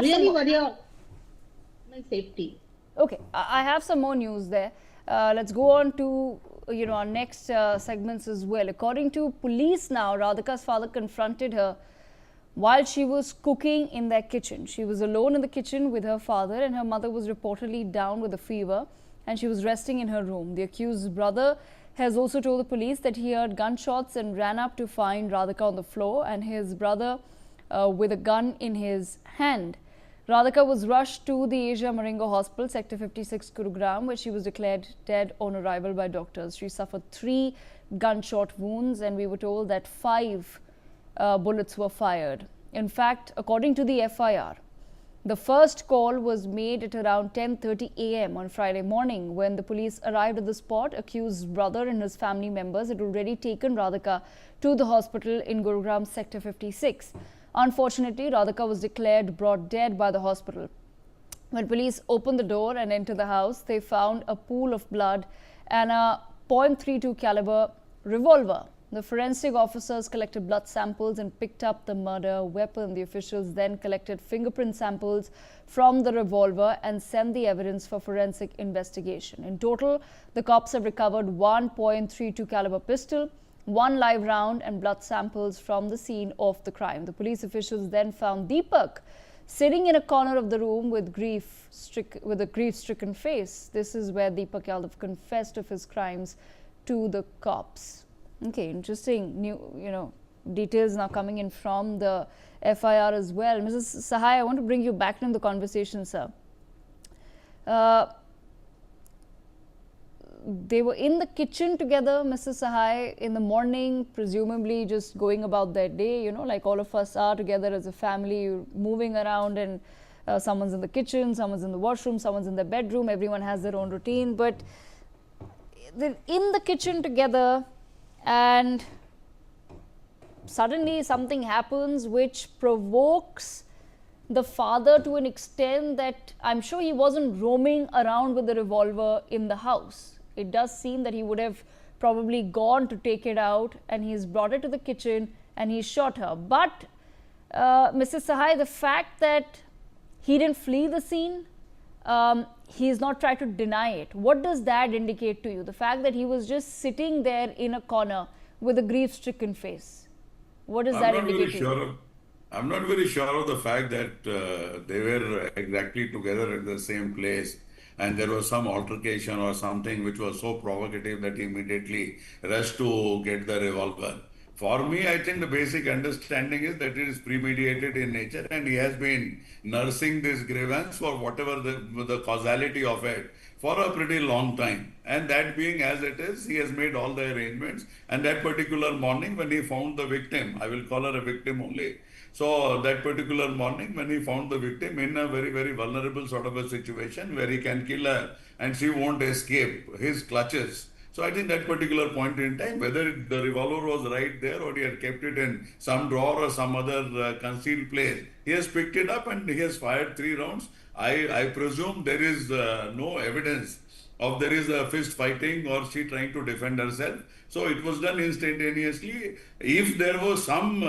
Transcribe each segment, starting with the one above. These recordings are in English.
really worry about my safety. Okay, I have some more news there. Let's go on to our next segments as well. According to police now, Radhika's father confronted her while she was cooking in their kitchen. She was alone in the kitchen with her father, and her mother was reportedly down with a fever, and she was resting in her room. The accused's brother has also told the police that he heard gunshots and ran up to find Radhika on the floor, and his brother with a gun in his hand. Radhika was rushed to the Asia Maringo Hospital, Sector 56, Gurugram, where she was declared dead on arrival by doctors. She suffered 3 gunshot wounds, and we were told that 5 bullets were fired. In fact, according to the FIR, the first call was made at around 10:30 a.m. on Friday morning. When the police arrived at the spot, accused's brother and his family members had already taken Radhika to the hospital in Gurugram, Sector 56. Unfortunately, Radhika was declared brought dead by the hospital. When police opened the door and entered the house, they found a pool of blood and a .32 caliber revolver. The forensic officers collected blood samples and picked up the murder weapon. The officials then collected fingerprint samples from the revolver and sent the evidence for forensic investigation. In total, the cops have recovered 1.32 caliber pistol, 1 live round and blood samples from the scene of the crime. The police officials then found Deepak sitting in a corner of the room with a grief-stricken face. This is where Deepak Yadav confessed of his crimes to the cops. Okay, interesting new details now coming in from the FIR as well. Mrs. Sahai, I want to bring you back into the conversation, sir. They were in the kitchen together, Mrs. Sahai, in the morning, presumably just going about their day, like all of us are together as a family, moving around, and someone's in the kitchen, someone's in the washroom, someone's in their bedroom, everyone has their own routine. But they're in the kitchen together, and suddenly something happens which provokes the father to an extent that I'm sure he wasn't roaming around with the revolver in the house. It does seem that he would have probably gone to take it out, and he's brought it to the kitchen and he shot her. But Mrs. Sahai, the fact that he didn't flee the scene, he's not tried to deny it. What does that indicate to you? The fact that he was just sitting there in a corner with a grief-stricken face. What does that indicate to you? I'm not very sure of the fact that they were exactly together at the same place and there was some altercation or something which was so provocative that he immediately rushed to get the revolver. For me, I think the basic understanding is that it is premeditated in nature and he has been nursing this grievance for whatever the causality of it for a pretty long time. And that being as it is, he has made all the arrangements. And that particular morning when he found the victim, I will call her a victim only. So that particular morning when he found the victim in a very, very vulnerable sort of a situation where he can kill her and she won't escape his clutches. So I think that particular point in time, whether the revolver was right there or he had kept it in some drawer or some other concealed place, he has picked it up and he has fired 3 rounds. I presume there is no evidence of there is a fist fighting or she trying to defend herself. So it was done instantaneously. If there was some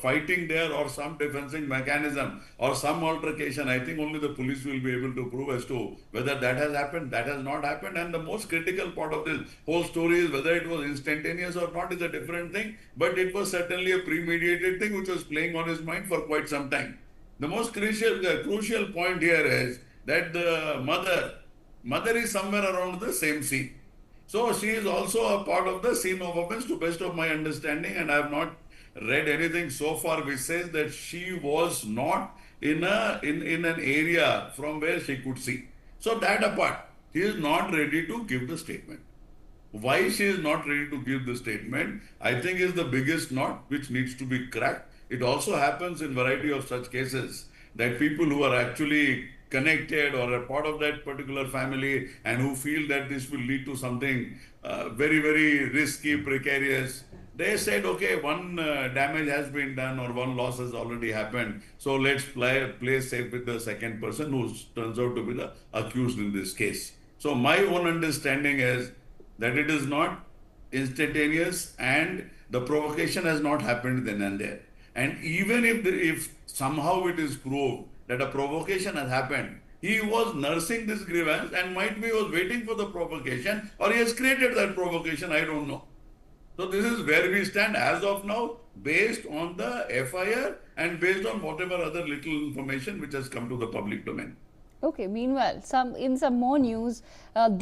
fighting there or some defensive mechanism or some altercation, I think only the police will be able to prove as to whether that has happened, that has not happened. And the most critical part of this whole story is whether it was instantaneous or not is a different thing. But it was certainly a premeditated thing which was playing on his mind for quite some time. The most crucial point here is that the mother is somewhere around the same scene. So she is also a part of the scene of offense to best of my understanding, and I have not read anything so far which says that she was not in an area from where she could see. So that apart, she is not ready to give the statement. Why she is not ready to give the statement, I think is the biggest knot which needs to be cracked. It also happens in variety of such cases that people who are actually connected or a part of that particular family and who feel that this will lead to something very, very risky, precarious, they said, okay, one damage has been done or one loss has already happened. So let's play safe with the second person who turns out to be the accused in this case. So my own understanding is that it is not instantaneous and the provocation has not happened then and there. And even if somehow it is proved that a provocation has happened, he was nursing this grievance and might be was waiting for the provocation, or he has created that provocation, I don't know. So this is where we stand as of now, based on the FIR and based on whatever other little information which has come to the public domain. Okay, meanwhile, some more news. Deepak